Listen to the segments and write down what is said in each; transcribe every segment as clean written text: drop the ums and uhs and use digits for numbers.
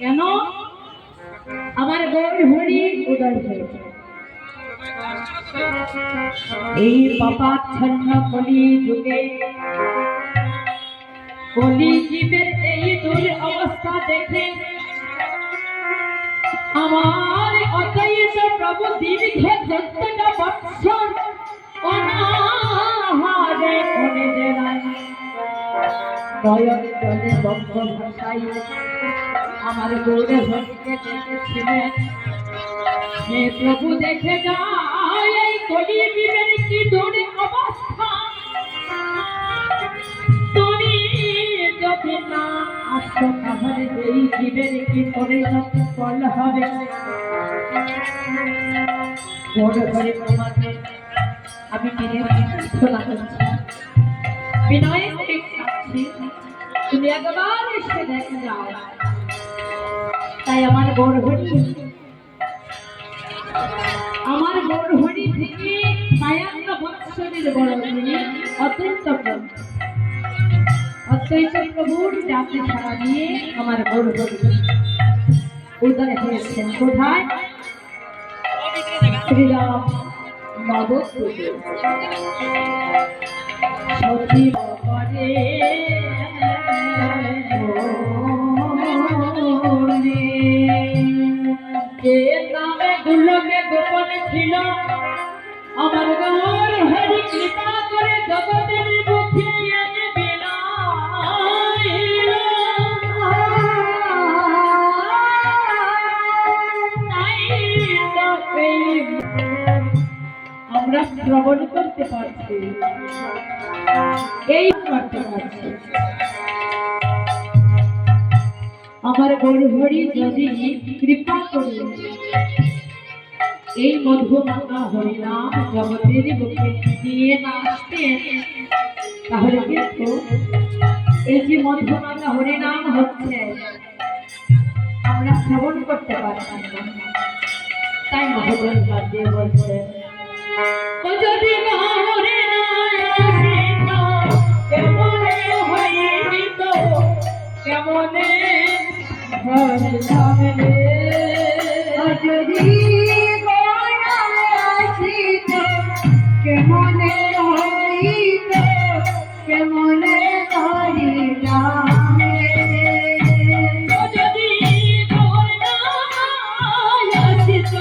কেন আমার গৌর হরি উদয় হয়েছে এই পাপাচ্ছন্ন কলি যুগে কলি জীবের এই দূর অবস্থা দেখে আমার অতএব প্রভু দীর্ঘে 14টা বৎসর অনাহারে করে দেয় নয়ন জলে বঙ্গ ভাষায় আমার গৌর হরিকে ডেকেছিলেন। হে প্রভু দেখে যায় এই কলি জীবের কি দূর অবস্থা, তুমি যদি না আসো তাহলে এই জীবের কি পরিণতি ফল হবে। গৌর হরি তোমাকে আমি প্রার্থনা করছি, বিনয় করে চাচ্ছি তুমি একবার এসে দেখে যাও। তাই আমার গৌর হরি থেকে 52 বৎসরের বড় তিনি অত্যন্ত প্রভুর ডাকে সাড়া দিয়ে আমার গৌর হরি উদয় হয়েছেন। কোথায়? শ্রীরাম নবদ্বীপে সচিব করে যে নামে গুলোকে গোপন ছিল আমার গৌর হরি কৃপা করে জগতের মুখে এনে বিলাইল। আমরা শ্রবণ করতে পারছি, এই করতে পারছি। আমার গৌর হরি যদি কৃপা করে এই মধুমাতা হরিনাম জগতের বুকে নিয়ে না আসতেন তাহলে কিন্তু এই যে মধুমাতা হরিনাম হচ্ছে আমরা শ্রবণ করতে পারতাম না। তাই মহাজন বাদ্যে বলছেন যদি গৌরে না আসিত কেমনে হইত কেমনে হরিনাম রে, যদি কেমনে হইত কেমনে হরিনাম যদি গৌর না আসিত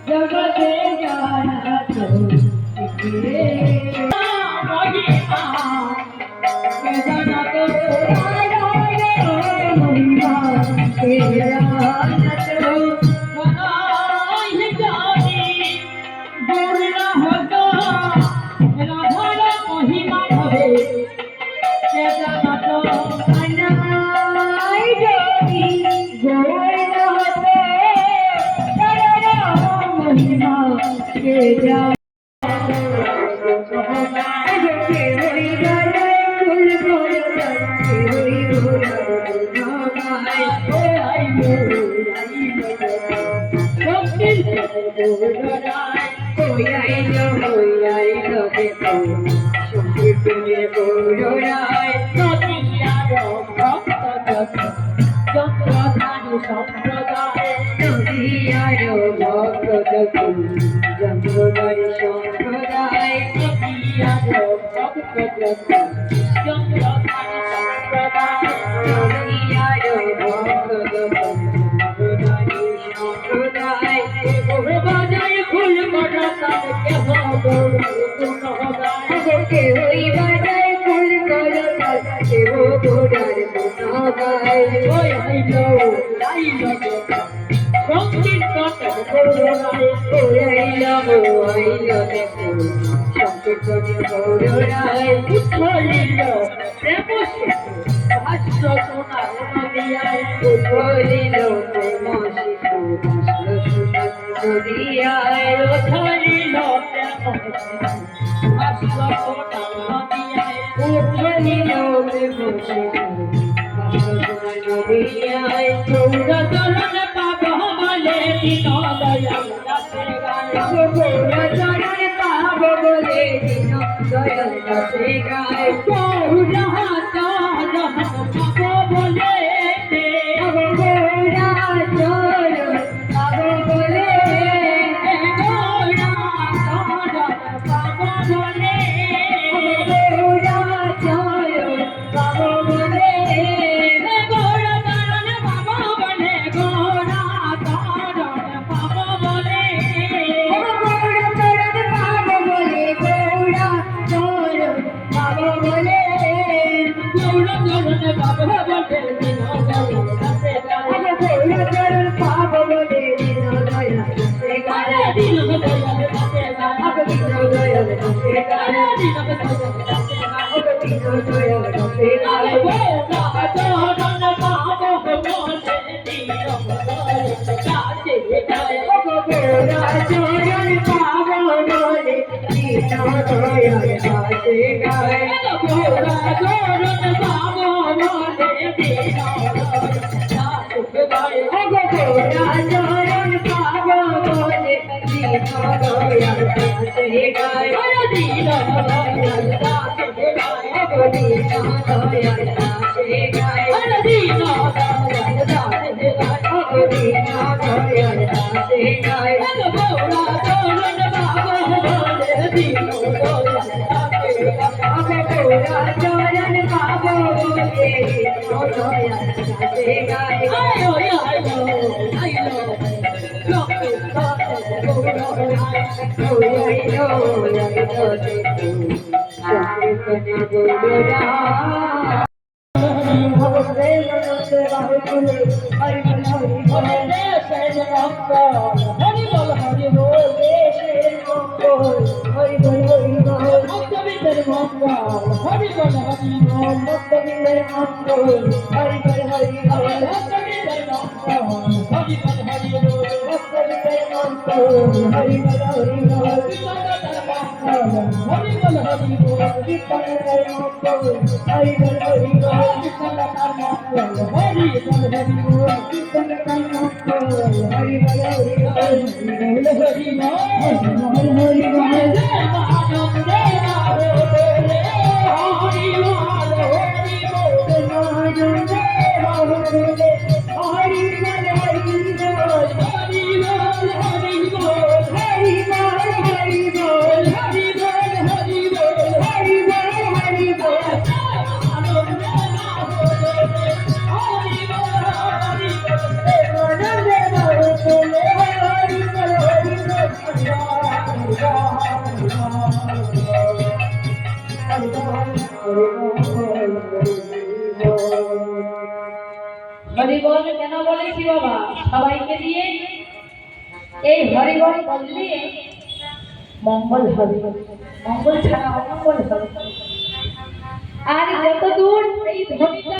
জগতে জানা তো রে মহিমা কে জানা তো মহিমা কে জানা তো মনাই জানি গৌরা হতো রাধার মহিমা হবে কে জানা তো মনাই জানি গৌরা হতো মহিমা কে জানা সম্প্রদায় জন্মদায় সম্প্রদায় ফুল কে ওই বাজায় ফুল করতাল কে ও গোড়ার মনাগায় ওই আইলো সংকীর্তন গৌরায় আইলো দেখো সংকীর্তন গৌরায় উঠলিল প্রেম ভাষ্য সোনার নদিয়ায় উঠলিল প্রেম শিশু ভাষ্য সোনার নদিয়ায় উঠলিল প্রেম ভাষ্য সোনার নদিয়ায় উঠলিল প্রেম শিশু ভাষ্য সোনার নদিয়ায় গৌরা চরণ পাব বলে দয়াল দাসে গায় গৌরা চরণ পাব বলে দয়াল দাসে গায় গৌরা চরণ পাব বলে গৌরা চরণ পাব বলে গৌরা চরণ পাব বলে গৌরা চরণ পাব বলে গৌরা চরণ পাব বলে গৌরা চরণ পাব বলে গৌরা চরণ পাব বলে গৌরা চরণ পাব বলে গৌরা চরণ পাব বলে গৌরা চরণ পাব বলে হরিবল কেন বলেছি বাবা? সবাইকে দিয়ে এই হরিবল বললে মঙ্গল হবে, মঙ্গল ছাড়া অমঙ্গল হবে। আর যত দূর এই ধ্বনিটা